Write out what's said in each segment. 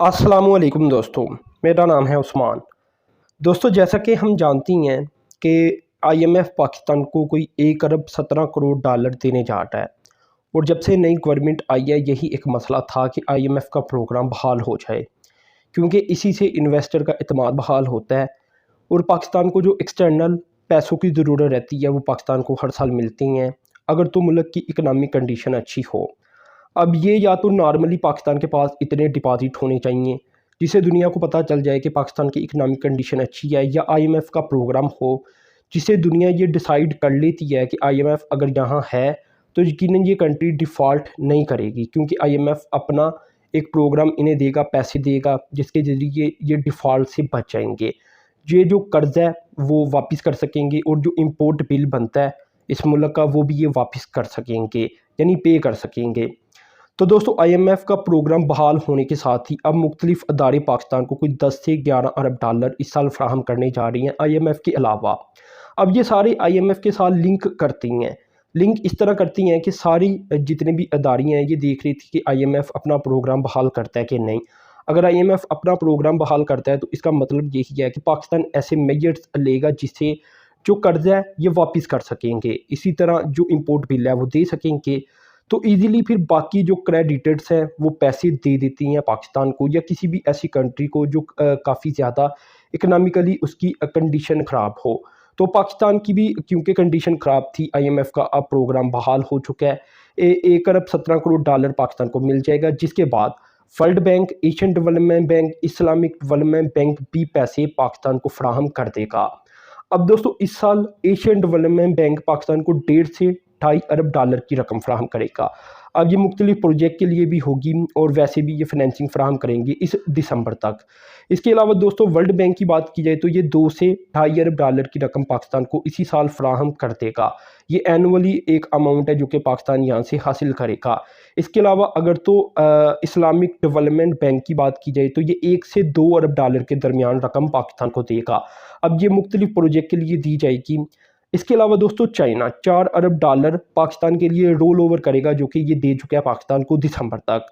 अस्सलामुअलैकुम दोस्तों, मेरा नाम है उस्मान। दोस्तों, जैसा कि हम जानती हैं कि आईएमएफ पाकिस्तान को कोई 1 अरब 17 करोड़ डॉलर देने जा रहा है। और जब से नई गवर्नमेंट आई है, यही एक मसला था कि आईएमएफ का प्रोग्राम बहाल हो जाए, क्योंकि इसी से इन्वेस्टर का एतमाद बहाल होता है। और पाकिस्तान को जो एक्सटर्नल पैसों की ज़रूरत रहती है, वो पाकिस्तान को हर साल मिलती हैं, अगर तो मुल्क की इकनॉमिक कंडीशन अच्छी हो। अब ये या तो नॉर्मली पाकिस्तान के पास इतने डिपॉजिट होने चाहिए जिससे दुनिया को पता चल जाए कि पाकिस्तान की इकनॉमिक कंडीशन अच्छी है, या आईएमएफ का प्रोग्राम हो जिससे दुनिया ये डिसाइड कर लेती है कि आईएमएफ अगर यहाँ है तो यकीनन ये कंट्री डिफ़ॉल्ट नहीं करेगी, क्योंकि आईएमएफ अपना एक प्रोग्राम इन्हें देगा, पैसे देगा, जिसके ज़रिए ये डिफ़ॉल्ट से बच जाएंगे। ये जो कर्ज़ है वो वापस कर सकेंगे, और जो इम्पोर्ट बिल बनता है इस मुल्क का वो भी ये वापस कर सकेंगे, यानी पे कर सकेंगे। तो दोस्तों, आईएमएफ का प्रोग्राम बहाल होने के साथ ही अब मुख्तलिफ अदारे पाकिस्तान को कोई 10 से 11 अरब डॉलर इस साल फराहम करने जा रही हैं आईएमएफ के अलावा। अब ये सारे आईएमएफ के साथ लिंक करती हैं। लिंक इस तरह करती हैं कि सारी जितने भी अदारे हैं ये देख रही थी कि आईएमएफ अपना प्रोग्राम बहाल करता है कि नहीं। अगर आईएमएफ अपना प्रोग्राम बहाल करता है तो इसका मतलब यही है कि पाकिस्तान ऐसे मेजर्स लेगा जिससे जो कर्ज है ये वापस कर सकेंगे, इसी तरह जो इम्पोर्ट बिल है वो दे सकेंगे। तो इजीली फिर बाकी जो क्रेडिटर्स हैं वो पैसे दे देती हैं पाकिस्तान को या किसी भी ऐसी कंट्री को जो काफ़ी ज़्यादा इकनॉमिकली उसकी कंडीशन ख़राब हो। तो पाकिस्तान की भी क्योंकि कंडीशन ख़राब थी, आईएमएफ का अब प्रोग्राम बहाल हो चुका है। 1 अरब 17 करोड़ डॉलर पाकिस्तान को मिल जाएगा, जिसके बाद world bank, Asian development bank, Islamic development bank भी पैसे पाकिस्तान को फराहम कर देगा। अब दोस्तों, इस साल एशियन डेवलपमेंट बैंक पाकिस्तान को 1.5 से 2.5 अरब डॉलर की रकम फराहम करेगा। अब ये मुख्तलिफ प्रोजेक्ट के लिए भी होगी और वैसे भी ये फाइनेंसिंग फराहम करेंगे इस दिसंबर तक। इसके अलावा दोस्तों, वर्ल्ड बैंक की बात की जाए तो ये 2 से 2.5 अरब डॉलर की रकम पाकिस्तान को इसी साल फराहम कर देगा। ये एनुअली एक अमाउंट है जो कि पाकिस्तान यहाँ से हासिल करेगा। इसके अलावा अगर तो इस्लामिक डेवलपमेंट बैंक की बात की जाए तो ये 1 से 2 अरब डॉलर के दरमियान रकम पाकिस्तान को देगा। अब ये मुख्तलिफ प्रोजेक्ट के लिए दी जाएगी। इसके अलावा दोस्तों, चाइना 4 अरब डॉलर पाकिस्तान के लिए रोल ओवर करेगा, जो कि ये दे चुका है पाकिस्तान को दिसंबर तक।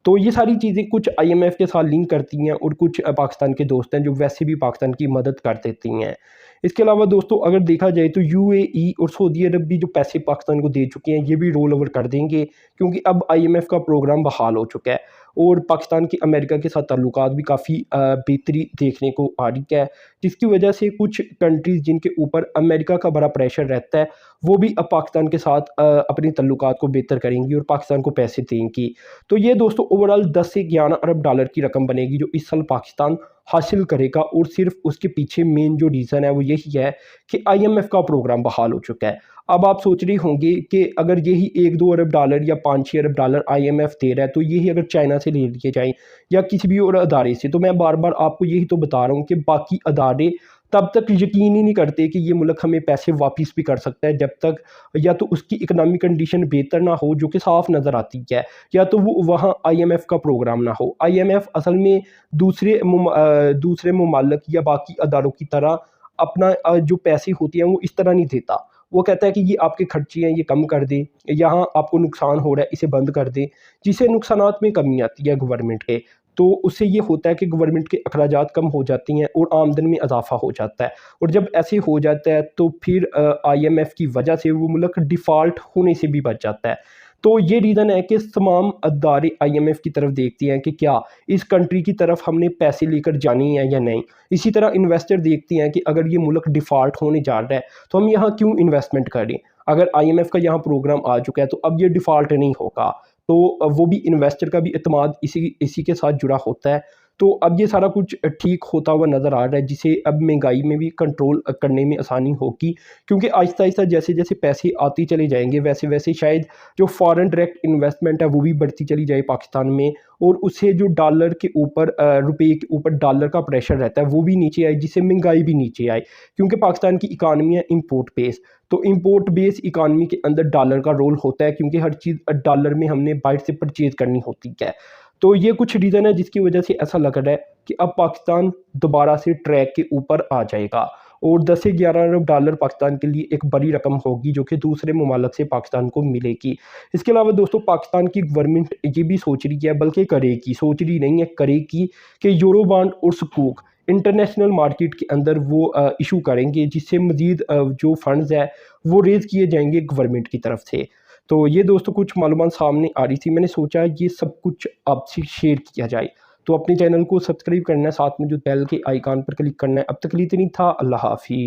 तो ये सारी चीज़ें कुछ आईएमएफ के साथ लिंक करती हैं और कुछ पाकिस्तान के दोस्त हैं जो वैसे भी पाकिस्तान की मदद कर देती हैं। इसके अलावा दोस्तों, अगर देखा जाए तो यूएई और सऊदी अरब भी जो पैसे पाकिस्तान को दे चुके हैं ये भी रोल ओवर कर देंगे, क्योंकि अब आईएमएफ का प्रोग्राम बहाल हो चुका है। और पाकिस्तान की अमेरिका के साथ ताल्लुकात भी काफ़ी बेहतरी देखने को आ रही है, जिसकी वजह से कुछ कंट्रीज़ जिनके ऊपर अमेरिका का बड़ा प्रेशर रहता है वो भी अब पाकिस्तान के साथ अपने ताल्लुकात को बेहतर करेंगी और पाकिस्तान को पैसे देंगी। तो ये दोस्तों ओवरऑल 10 से 11 अरब डॉलर की रकम बनेगी जो इस साल पाकिस्तान हासिल करेगा। और सिर्फ उसके पीछे मेन जो रीज़न है वो यही है कि आईएमएफ का प्रोग्राम बहाल हो चुका है। अब आप सोच रहे होंगे कि अगर यही 1-2 अरब डॉलर या 5-6 अरब डॉलर आईएमएफ दे रहा है तो यही अगर चाइना से ले लिए जाएँ या किसी भी और अदारे से, तो मैं बार बार आपको यही तो बता रहा हूँ कि बाकी अदारे तब तक यकीन ही नहीं करते कि ये मुल्क हमें पैसे वापस भी कर सकता है जब तक या तो उसकी इकनॉमिक कंडीशन बेहतर ना हो, जो कि साफ नज़र आती है, या तो वो वहाँ आईएमएफ का प्रोग्राम ना हो। आईएमएफ असल में दूसरे ममालिक या बाकी अदारों की तरह अपना जो पैसे होते हैं वो इस तरह नहीं देता। वो कहता है कि ये आपके खर्चे हैं, ये कम कर दें, यहाँ आपको नुकसान हो रहा है इसे बंद कर दें, जिससे नुकसानात में कमी आती है गवर्नमेंट के। तो उससे ये होता है कि गवर्नमेंट के अखराजात कम हो जाती हैं और आमदन में इजाफा हो जाता है। और जब ऐसे हो जाता है तो फिर आईएमएफ की वजह से वो मुल्क डिफ़ॉल्ट होने से भी बच जाता है। तो ये रीज़न है कि तमाम अदारे आईएमएफ की तरफ देखते हैं कि क्या इस कंट्री की तरफ हमने पैसे लेकर जानी है या नहीं। इसी तरह इन्वेस्टर देखते हैं कि अगर ये मुल्क डिफ़ॉल्ट होने जा रहा है तो हम यहाँ क्यों इन्वेस्टमेंट करें। अगर आईएमएफ का यहाँ प्रोग्राम आ चुका है तो अब ये डिफ़ॉल्ट नहीं होगा, तो वो भी इन्वेस्टर का भी एतमाद इसी के साथ जुड़ा होता है। तो अब ये सारा कुछ ठीक होता हुआ नज़र आ रहा है, जिसे अब महंगाई में भी कंट्रोल करने में आसानी होगी, क्योंकि आहिस्ता आहिस्ता जैसे जैसे पैसे आते चले जाएंगे वैसे वैसे शायद जो फॉरेन डायरेक्ट इन्वेस्टमेंट है वो भी बढ़ती चली जाए पाकिस्तान में, और उससे जो डॉलर के ऊपर रुपये के ऊपर डॉलर का प्रेशर रहता है वो भी नीचे आए, जिससे महंगाई भी नीचे आए। क्योंकि पाकिस्तान की इकानमी है इम्पोर्ट बेस, तो इम्पोर्ट बेस इकानमी के अंदर डॉलर का रोल होता है, क्योंकि हर चीज़ डॉलर में हमने बाहर से परचेज़ करनी होती है। तो ये कुछ रीज़न है जिसकी वजह से ऐसा लग रहा है कि अब पाकिस्तान दोबारा से ट्रैक के ऊपर आ जाएगा। اور 10 سے 11 ارب ڈالر پاکستان کے لیے ایک بڑی رقم ہوگی جو کہ دوسرے ممالک سے پاکستان کو ملے گی۔ اس کے علاوہ دوستو پاکستان کی گورنمنٹ یہ بھی سوچ رہی ہے، بلکہ کرے گی، سوچ رہی نہیں ہے کرے گی، کہ یورو بانڈ اور سکوک انٹرنیشنل مارکیٹ کے اندر وہ ایشو کریں گے، جس سے مزید جو فنڈز ہے وہ ریز کیے جائیں گے گورنمنٹ کی طرف سے۔ تو یہ دوستو کچھ معلومات سامنے آ رہی تھی، میں نے سوچا یہ سب کچھ آپ سے شیئر کیا جائے۔ تو اپنے چینل کو سبسکرائب کرنا ہے، ساتھ میں جو بیل کے آئیکن پر کلک کرنا ہے۔ اب تک کے لیے اتنی تھا، اللہ حافظ۔